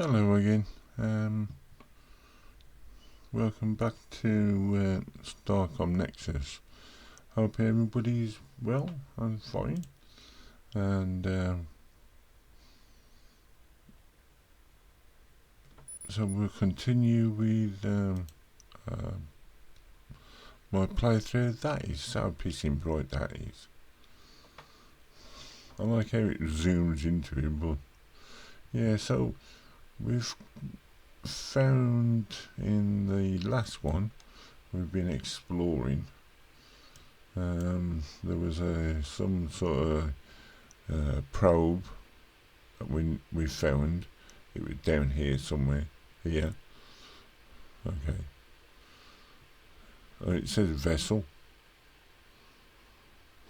Hello again. Welcome back to STARCOM Nexus. Hope everybody's well and fine. And so we'll continue with my playthrough. That is so pissing bright, that is. I like how it zooms into it, but yeah, so we've found in the last one we've been exploring, there was some sort of probe that we found. It was down here somewhere. Here. Okay. Oh, it says vessel.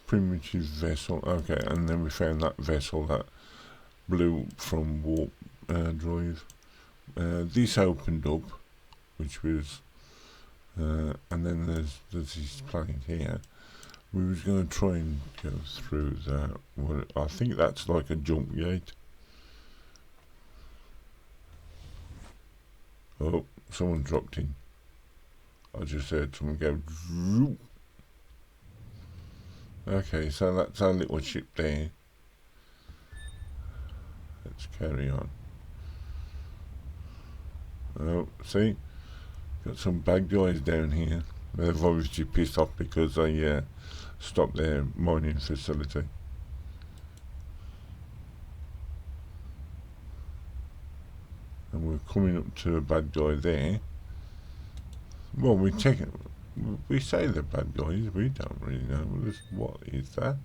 Primitive vessel. Okay, and then we found that vessel that blew from warp drive. This opened up, which was, and then there's this plane here. We was going to try and go through that. Well, I think that's like a jump gate. Oh, someone dropped in. I just heard someone go. Zoop. Okay, so that's our little ship there. Let's carry on. Oh, see? Got some bad guys down here. They've obviously pissed off because I stopped their mining facility. And we're coming up to a bad guy there. Well, we say they're bad guys, we don't really know. What is that?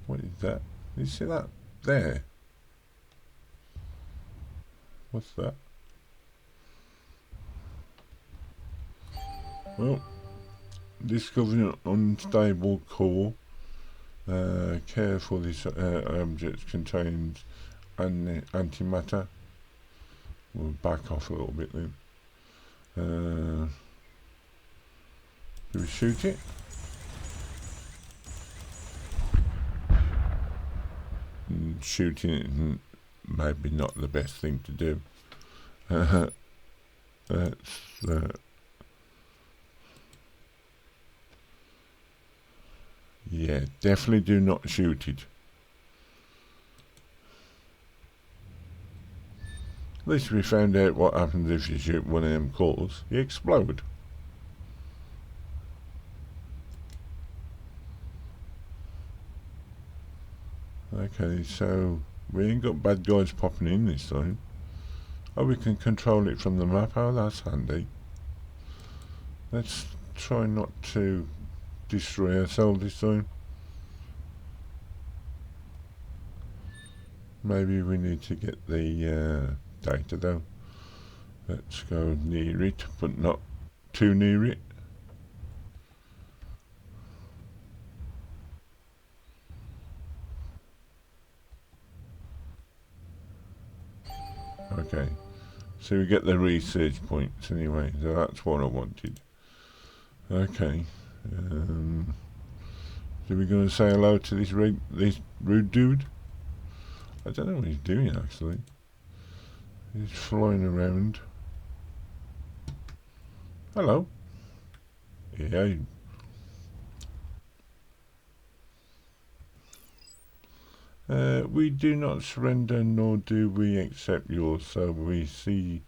What is that? You see that there? What's that? Well, discovering an unstable core. Careful, this object contains antimatter. We'll back off a little bit then. Do we shoot it? Shooting it maybe not the best thing to do. Yeah, definitely do not shoot it. At least we found out what happens if you shoot one of them cores. You explode. Okay, so we ain't got bad guys popping in this time. Oh, we can control it from the map. Oh, that's handy. Let's try not to destroy ourselves this time. Maybe we need to get the data though. Let's go near it, but not too near it. Okay, so we get the research points anyway, so that's what I wanted. Okay, so we're going to say hello to this rude dude? I don't know what he's doing actually. He's flying around. Hello. Yeah. We do not surrender, nor do we accept yours, so we see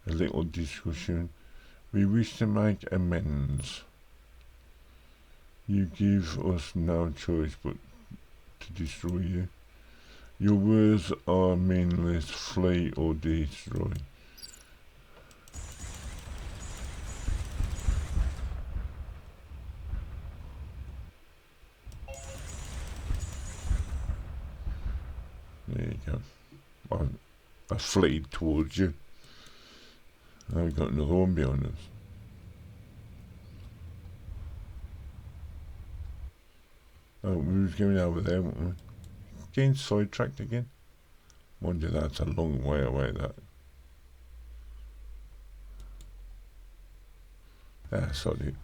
a little discussion. We wish to make amends. You give us no choice but to destroy you. Your words are meaningless. Flee or destroy. There you go. I fleed towards you. I've got another one behind us. Oh, we was going over there, weren't we? Getting sidetracked again. Mind you, that's a long way away, that. Ah, sorry.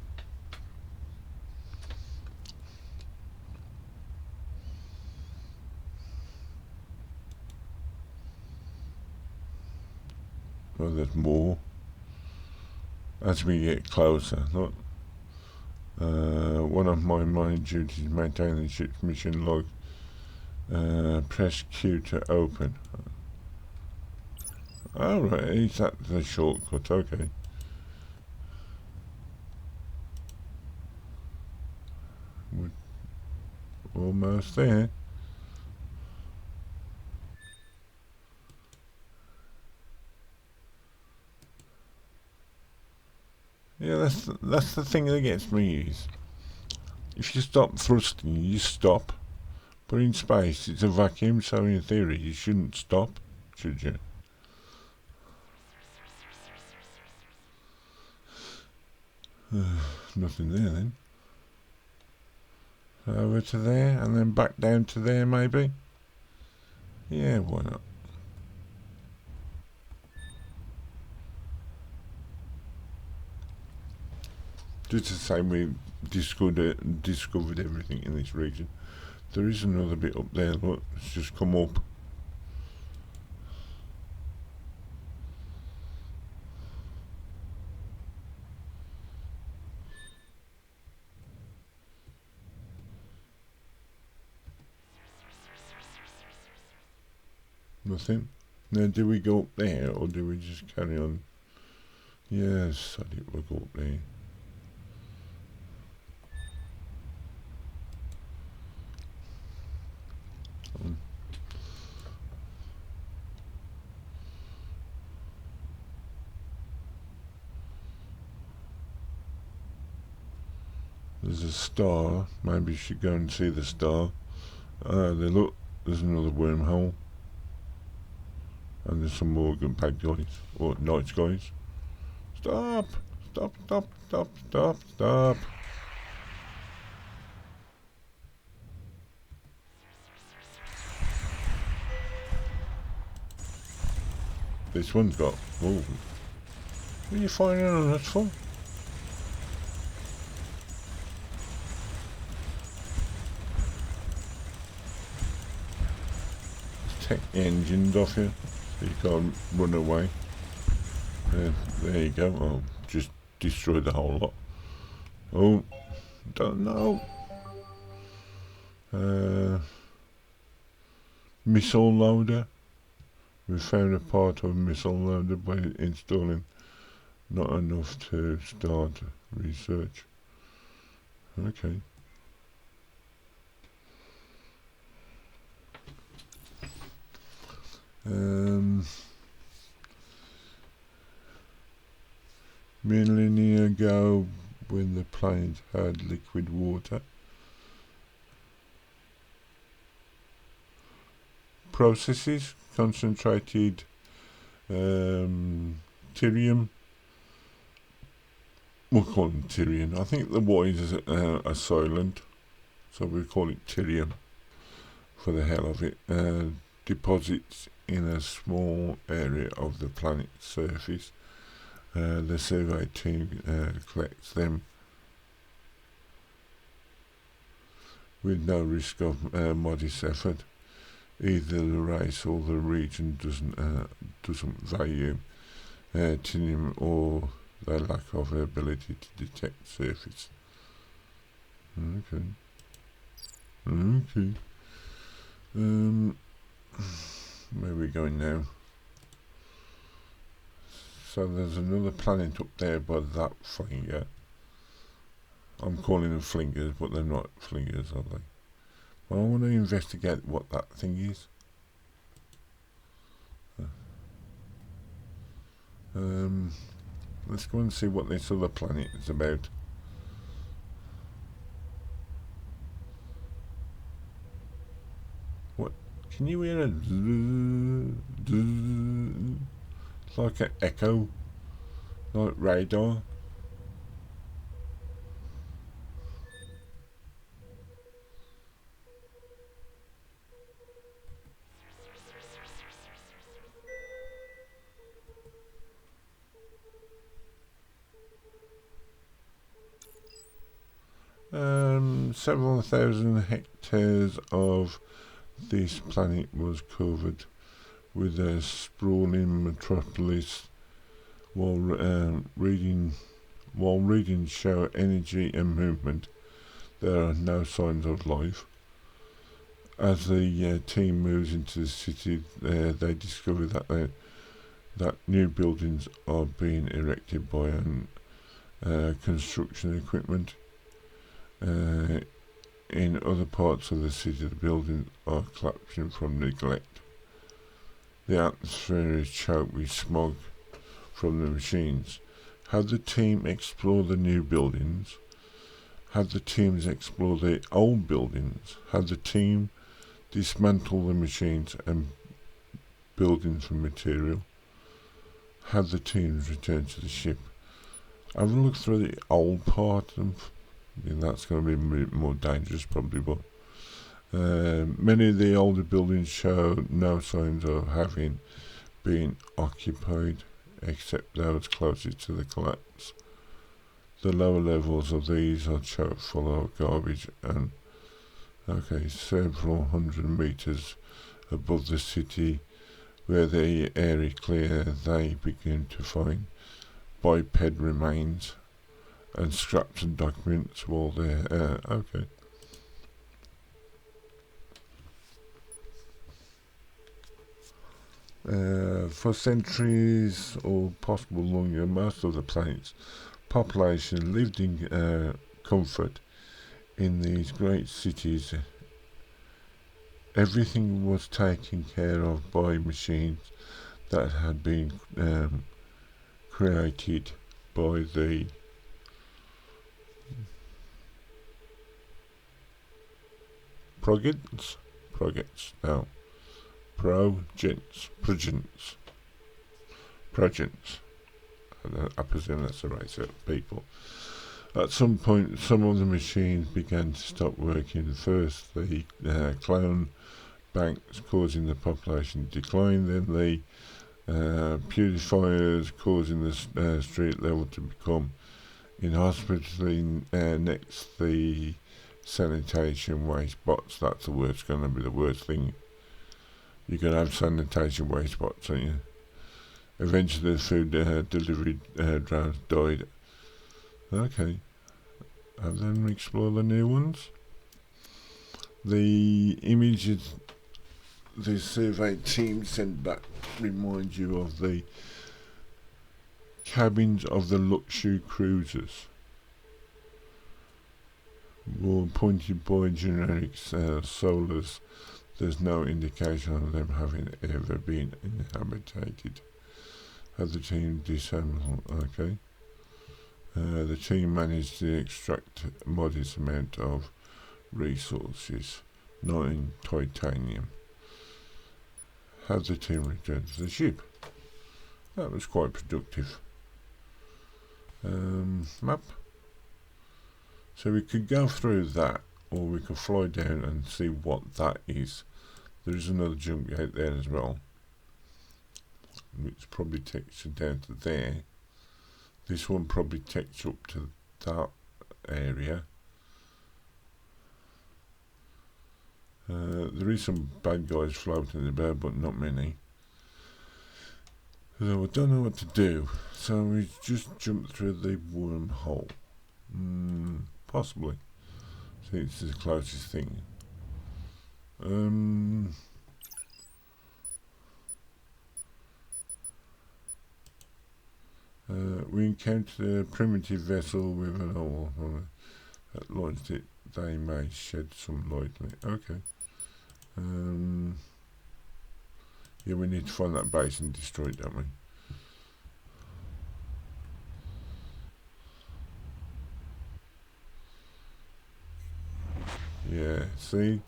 Well, there's more. As we get closer, look. One of my main duties is maintain the ship's mission log. Press Q to open. Alright, is that the shortcut? Okay. We're almost there. Yeah, that's the thing that gets me is, if you stop thrusting, you stop. But in space, it's a vacuum, so in theory, you shouldn't stop, should you? Nothing there then. Over to there, and then back down to there, maybe? Yeah, why not? Just the same we discovered everything in this region. There is another bit up there, look, it's just come up. Nothing. Now, do we go up there, or do we just carry on? Yes, I think we'll go up there. There's a star. Maybe you should go and see the star. There, look. There's another wormhole. And there's some more gunpad guys. Or night guys. Stop! Stop, stop, stop, stop, stop. This one's got... Oh. What are you firing on us for? Take the engines off you, so you can't run away. There you go. I'll just destroy the whole lot. Oh, don't know. Missile loader. We found a part of a missile loader by installing. Not enough to start research. Okay. Millennia ago, when the planet had liquid water, processes concentrated Tyrium. We'll call them Tyrium. I think the Y's are silent, so we'll call it Tyrium for the hell of it. Deposits in a small area of the planet's surface. The survey team collects them with no risk of modest effort. Either the race or the region doesn't value Tyrium or their lack of ability to detect surface. Okay. Okay. Where are we going now? So there's another planet up there by that flinger. I'm calling them flingers, but they're not flingers, are they? Well, I want to investigate what that thing is. Let's go and see what this other planet is about. What? Can you hear a it's like an echo, like radar. Several thousand hectares of this planet was covered with a sprawling metropolis, while readings show energy and movement. There are no signs of life. As the team moves into the city, they discover that new buildings are being erected by construction equipment. In other parts of the city, the buildings are collapsing from neglect. The atmosphere is choked with smog from the machines. Have the team explore the new buildings? Have the teams explore the old buildings? Have the team dismantle the machines and buildings for material? Have the teams return to the ship? Have a look through the old part of that's going to be a bit more dangerous probably, but many of the older buildings show no signs of having been occupied except those closest to the collapse. The lower levels of these are chock full of garbage and several hundred meters above the city where the air is clear, they begin to find biped remains and scraps and documents while they're for centuries or possible longer, most of the planet's population lived in comfort in these great cities. Everything was taken care of by machines that had been created by the projects. I presume that's the right set of people. At some point, some of the machines began to stop working. First, the clone banks causing the population to decline, then the purifiers causing the street level to become inhospitable. Next, the sanitation waste bots. That's going to be the worst thing. You're going to have sanitation waste bots, aren't you? Eventually, the food delivery drones died. Okay. And then we explore the new ones. The images the survey team sent back remind you of the cabins of the luxury cruisers. Were pointed by generic solars. There's no indication of them having ever been inhabited. Have the team disassembled? Okay. The team managed to extract a modest amount of resources, not in titanium. Have the team returned to the ship? That was quite productive. Map. So we could go through that, or we could fly down and see what that is. There is another jump gate there as well, which probably takes you down to there. This one probably takes you up to that area. There is some bad guys floating about, but not many. So I don't know what to do. So we just jumped through the wormhole. Possibly. See, it's the closest thing. We encountered a primitive vessel with an hole that launched it. They may shed some light on it. Okay. Yeah, we need to find that base and destroy it, don't we? Yeah, see?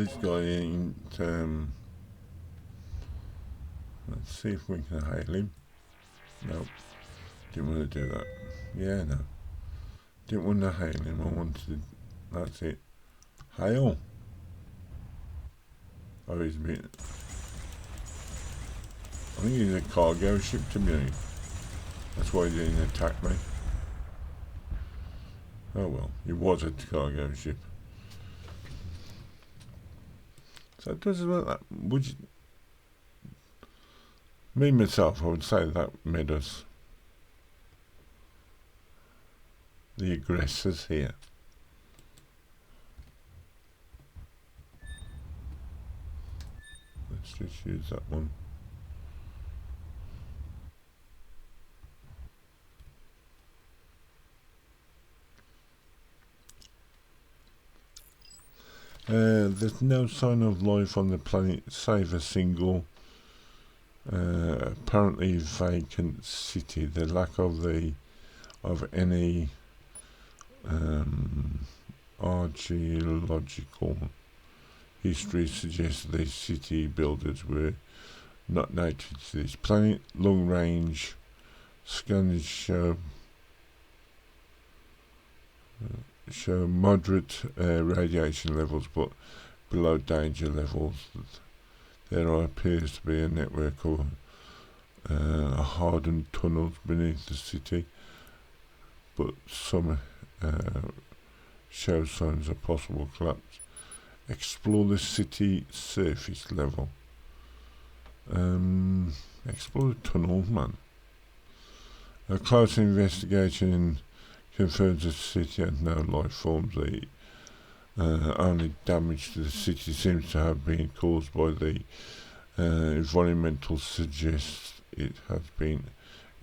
this guy ain't, let's see if we can hail him. No, didn't want to do that. Yeah, no. Didn't want to hail him, I wanted, that's it. Hail! Oh, he's a bit, I think he's a cargo ship to me. That's why he didn't attack me. Oh well, he was a cargo ship. So it does about that. Would you, me myself, I would say that made us the aggressors here. Let's just use that one. There's no sign of life on the planet save a single apparently vacant city. The lack of any archaeological history suggests these city builders were not native to this planet. Long range scanners show moderate radiation levels, but below danger levels. There appears to be a network of hardened tunnels beneath the city, but some show signs of possible collapse. Explore the city surface level. Explore the tunnels, man. A close investigation confirms the city had no life forms. The only damage to the city seems to have been caused by the environmental suggests it has been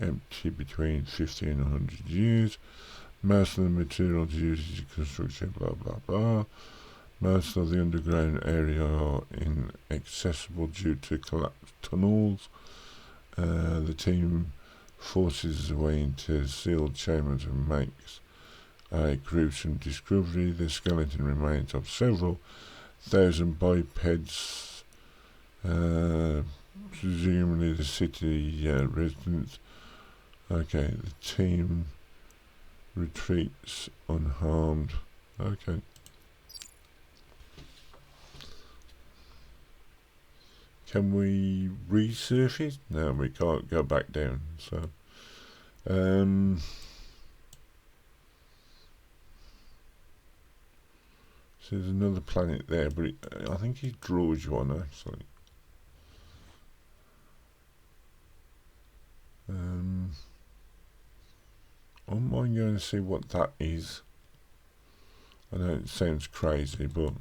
empty between 50 and 100 years. Most of the materials used in construction, blah blah blah. Most of the underground area are inaccessible due to collapsed tunnels. The team forces their way into sealed chambers and makes a gruesome discovery. The skeleton remains of several thousand bipeds, presumably the city residents. Okay, the team retreats unharmed. Okay. Can we resurface? No, we can't go back down. So, so there's another planet there, but I think he draws you on actually. I'm going to see what that is. I know it sounds crazy, but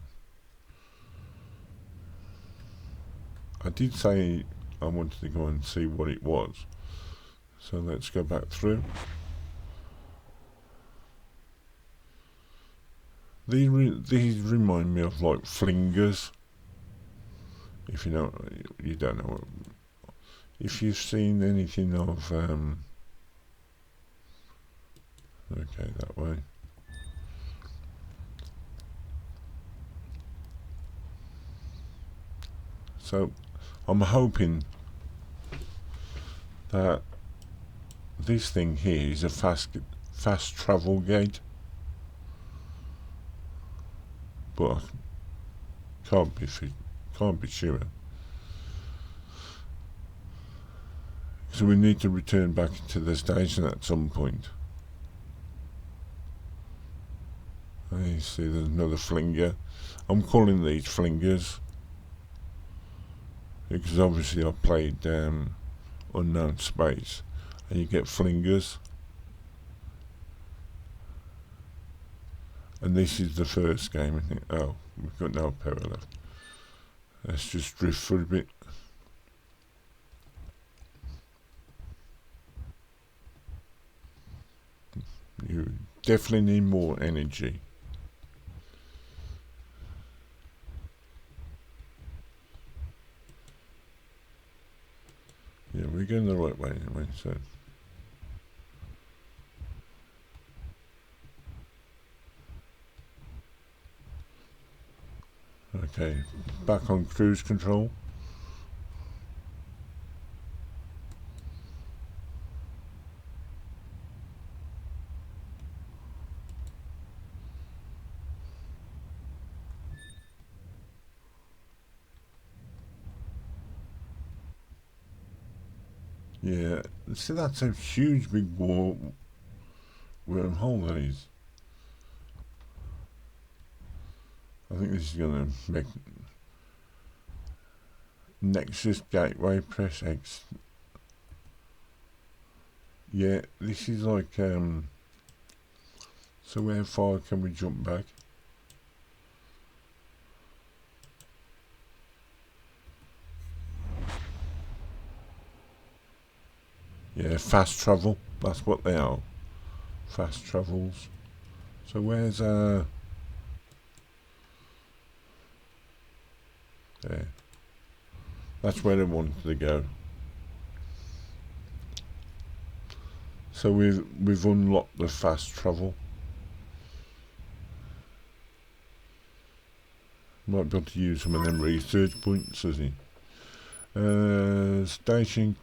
I did say I wanted to go and see what it was. So let's go back through. These remind me of like flingers. If you know, you don't know. If you've seen anything of, okay, that way. So I'm hoping that this thing here is a fast travel gate, but I can't be sure. So we need to return back to the station at some point. I see there's another flinger. I'm calling these flingers because obviously I played Unknown Space, and you get flingers. And this is the first game, I think. Oh, we've got no power left. Let's just drift for a bit. You definitely need more energy. Yeah, we're going the right way anyway, so. Okay, back on cruise control. Yeah, see, that's a huge big wormhole that is. I think this is going to make Nexus gateway, press X. Yeah, this is like, so how far can we jump back? Yeah, fast travel, that's what they are. Fast travels. So where's, there. That's where I wanted to go. So we've unlocked the fast travel. Might be able to use some of them research points, does he? Station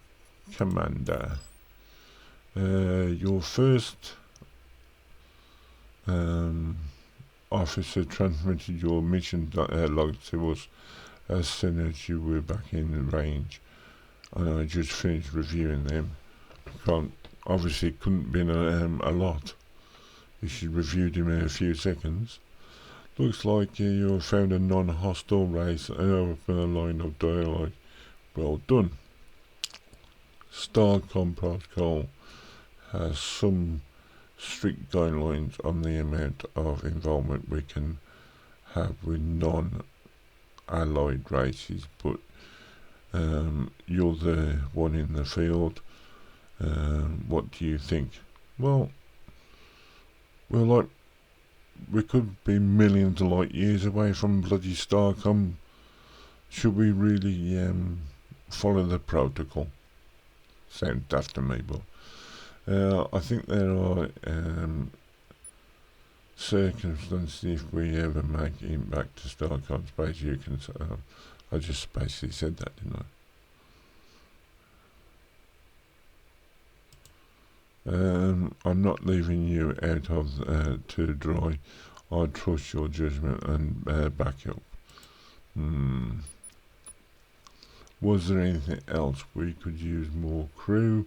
Commander. Your first officer transmitted your mission log to us as soon as you were back in the range, and I just finished reviewing them. Obviously couldn't be a lot. She reviewed him in a few seconds. Looks like you found a non-hostile race and opened a line of dialogue. Well done. STARCOM protocol has some strict guidelines on the amount of involvement we can have with non-allied races, but you're the one in the field. What do you think? Well, we could be millions of light years away from bloody STARCOM. Should we really follow the protocol? Sounds daft to me, but I think there are circumstances if we ever make it back to STARCOM space. You can. I just basically said that, didn't I? I'm not leaving you out of to dry. I trust your judgment and back up. Was there anything else? We could use more crew.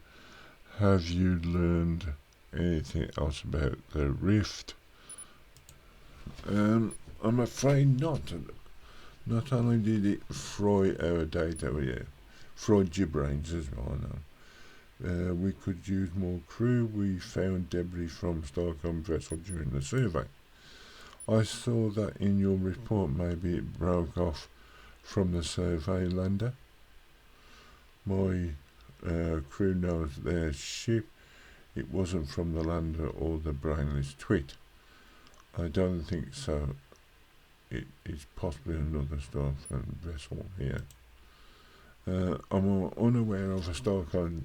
Have you learned anything else about the rift? I'm afraid not. Not only did it fry our data, fried your brains as well now. We could use more crew. We found debris from STARCOM vessel during the survey. I saw that in your report. Maybe it broke off from the survey lander. My crew knows their ship. It wasn't from the lander or the brainless twit. I don't think so. It is possibly another STARCOM vessel here. I'm unaware of a STARCOM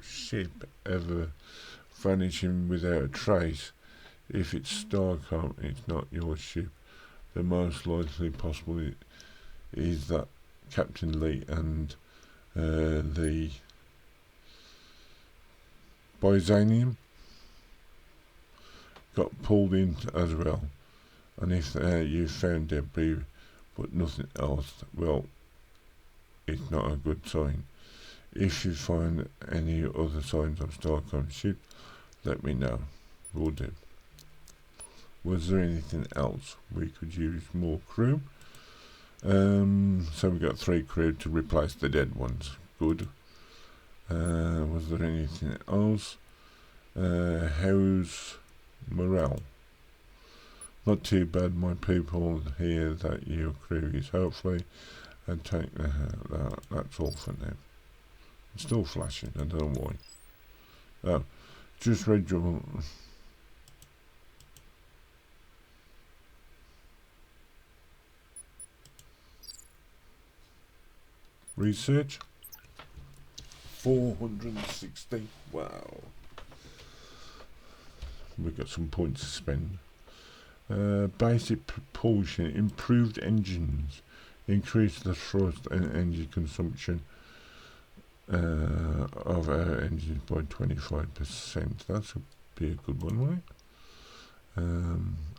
ship ever vanishing without a trace. If it's STARCOM, it's not your ship. The most likely possible is that Captain Lee and the Byzanium got pulled in as well. And if you found debris but nothing else, well, it's not a good sign. If you find any other signs of STARCOM ship, let me know. Will do. Was there anything else? We could use more crew. So we got 3 crew to replace the dead ones. Good. Was there anything else? How's morale? Not too bad. My people hear that your crew is hopefully and take that's all for now. It's still flashing, I don't know why. Oh, just read your research. 460. Wow. We've got some points to spend. Basic propulsion, improved engines, increase the thrust and energy consumption of our engines by 25%. That would be a good one, right?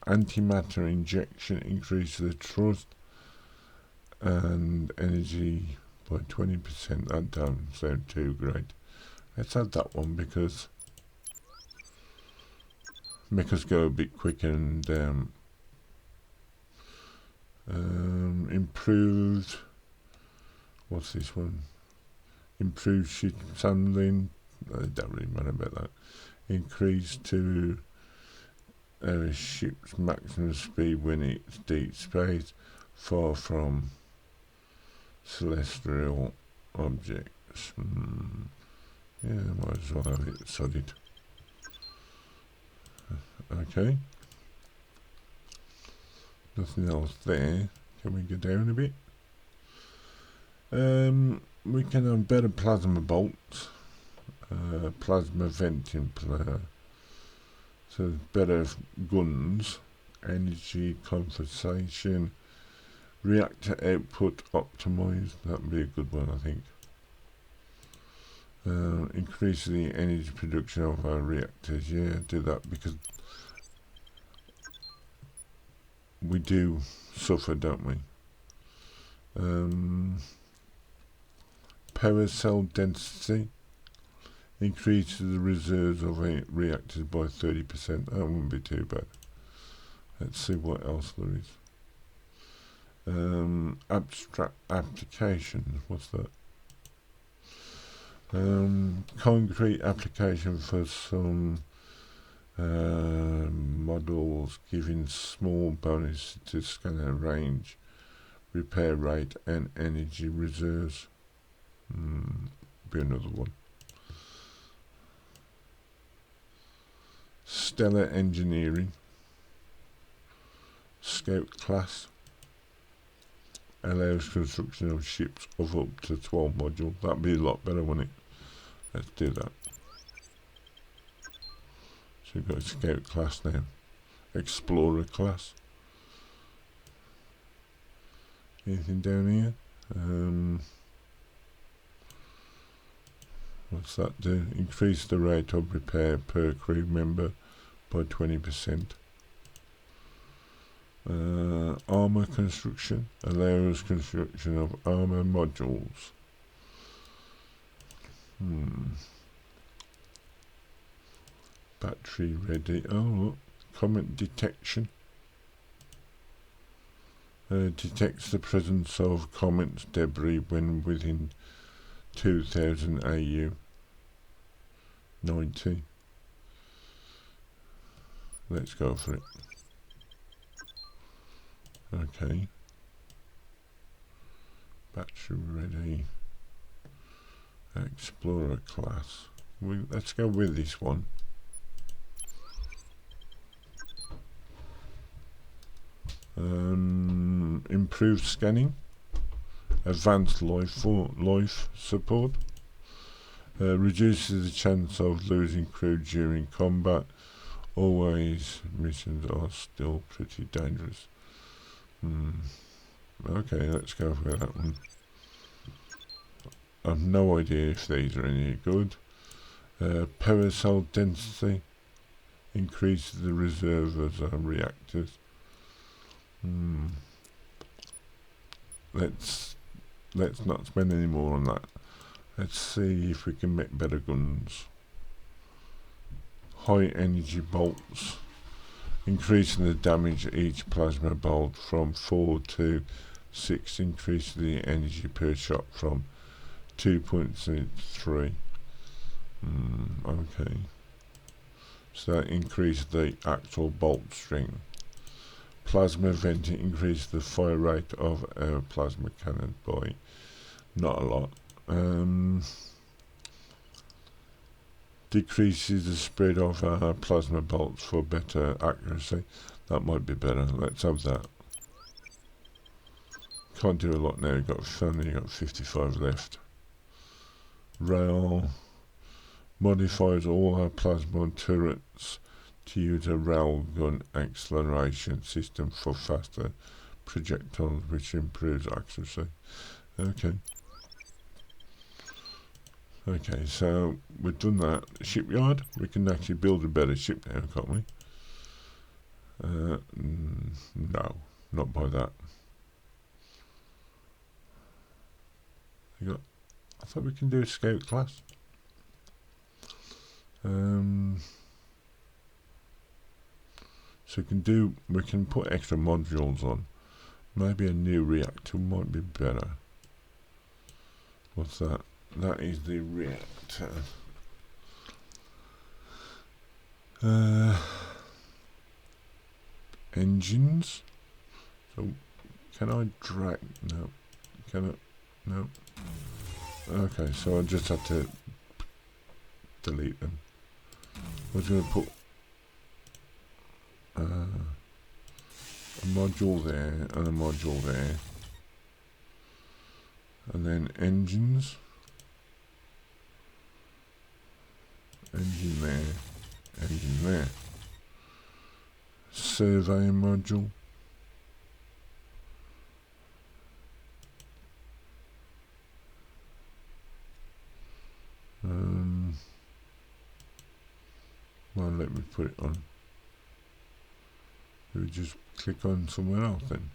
Antimatter injection, increase the thrust and energy by 20%. That doesn't sound too great. Let's add that one because make us go a bit quicker. And improved, what's this one? Improved ship handling. I don't really matter about that. Increase to ship's maximum speed when it's deep space, far from celestial objects. Yeah, might as well have it solid. Okay. Nothing else there. Can we go down a bit? We can have better plasma bolts, plasma venting player, so better guns, energy compensation, reactor output optimized. That'd be a good one, I think. Increase the energy production of our reactors. Yeah, do that because we do suffer, don't we? Power cell density, increase the reserves of reactors by 30%. That wouldn't be too bad. Let's see what else there is. Abstract applications. What's that? Concrete application for some models, giving small bonus to scanner range, repair rate and energy reserves. Be another one. Stellar engineering, scout class, allows construction of ships of up to 12 modules. That'd be a lot better, wouldn't it? Let's do that. So we've got a scout class now. Explorer class. Anything down here? What's that do? Increase the rate of repair per crew member by 20%. Armor construction allows construction of armor modules. Battery ready. Oh, look. Comet detection. Detects the presence of comets debris when within 2000 AU. 90. Let's go for it. Okay. Battery ready. Explorer class. Let's go with this one. Improved scanning. Advanced life support. Reduces the chance of losing crew during combat. Always missions are still pretty dangerous. Okay, let's go for that one. I've no idea if these are any good. Power cell density. Increases the reserves of reactors. Let's not spend any more on that. Let's see if we can make better guns. High energy bolts. Increasing the damage each plasma bolt from 4 to 6. Increase the energy per shot from 2.3. Okay. So that increased the actual bolt strength. Plasma venting increased the fire rate of our plasma cannon by not a lot. Decreases the spread of our plasma bolts for better accuracy. That might be better. Let's have that. Can't do a lot now. Only got 55 left. Rail modifies all our plasma turrets to use a railgun acceleration system for faster projectiles, which improves accuracy. Okay. Okay, so we've done that. Shipyard, we can actually build a better ship now, can't we? No, not by that. I thought we can do a scout class. So we can put extra modules on. Maybe a new reactor might be better. What's that? That is the reactor. Engines. So can I drag? No. Can I? No. Okay, so I just have to delete them. I was going to put a module there and a module there, and then engines, engine there, engine there, survey module, well, let me put it on. Do we just click on somewhere else then?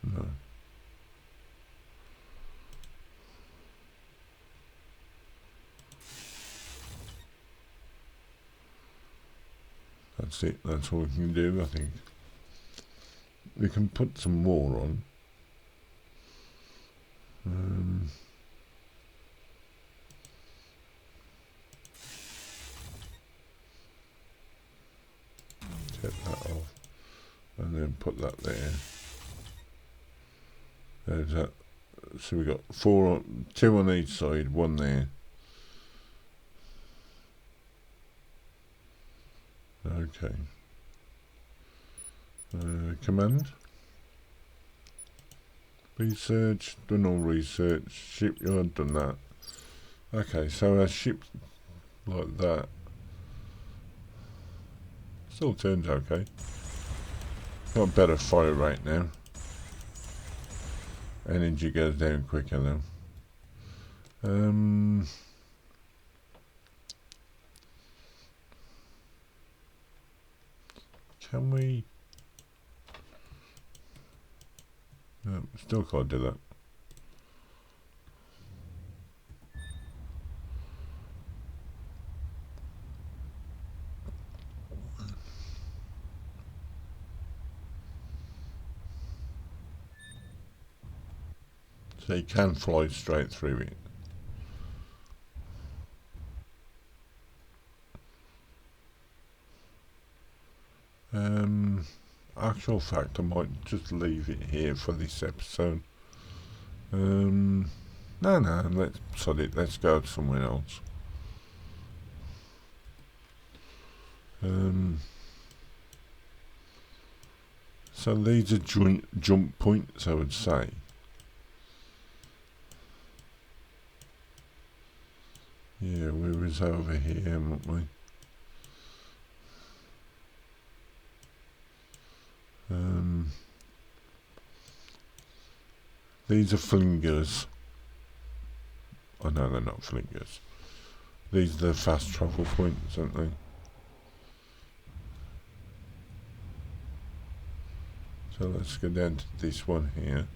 No. That's it, that's all we can do, I think. We can put some more on. Take that off and then put that there. There's that. So we got two on each side, one there. Okay. Command. Research, done all research. Shipyard, done that. Okay, so our ship like that still turns okay. Got better fire rate now. Energy goes down quicker though. Can we? No, still can't do that. So you can fly straight through it. Actual fact, I might just leave it here for this episode. No, let's go somewhere else. So these are jump points, I would say. Yeah, we was over here, haven't we? These are flingers. Oh no, they're not flingers. These are the fast travel points, aren't they? So let's go down to this one here.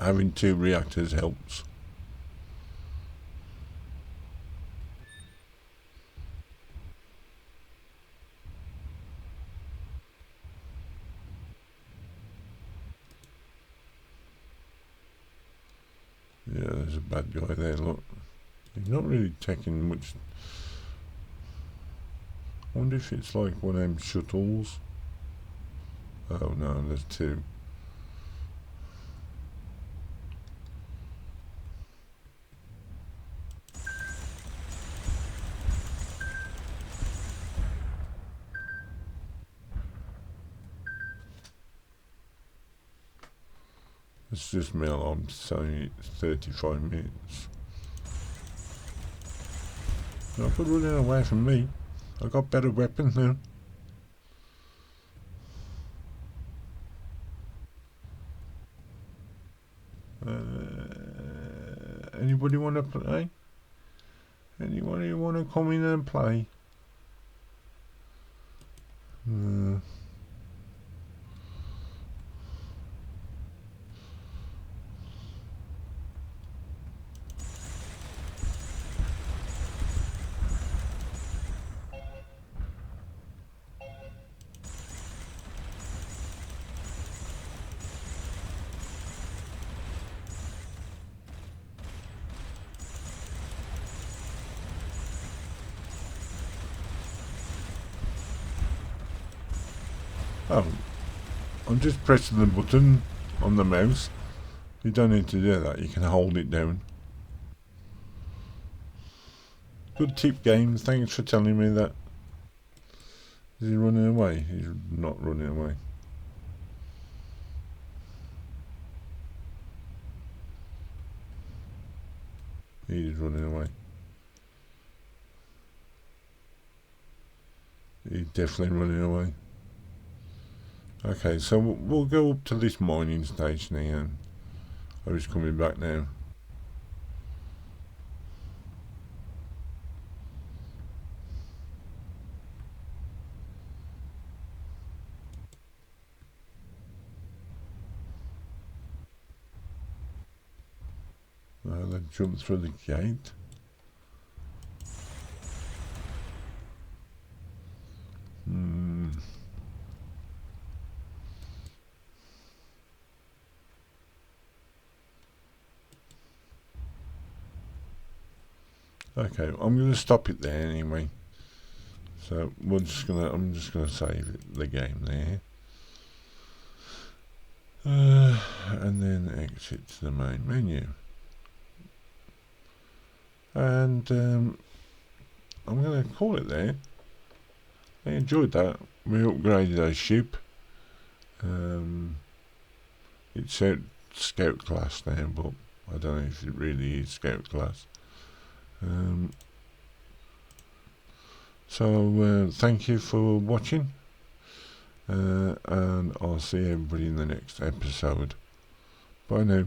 Having two reactors helps. Yeah, there's a bad guy there, look. He's not really taking much. I wonder if it's like one of them shuttles. Oh no, there's two. It's just me, I'm saying it's 35 minutes. Not good running away from me. I got better weapons now. Anybody want to play? Anybody want to come in and play? Oh, I'm just pressing the button on the mouse. You don't need to do that, you can hold it down. Good tip, Games, thanks for telling me that. Is he running away? He's not running away. He's running away. He's definitely running away. Okay, so we'll go up to this mining station again. Oh, he's coming back now. They jumped through the gate. Okay, I'm going to stop it there anyway. So I'm just gonna save the game there, and then exit to the main menu. And I'm going to call it there. I enjoyed that. We upgraded our ship. It's out scout class now, but I don't know if it really is scout class. So thank you for watching, and I'll see everybody in the next episode. Bye now.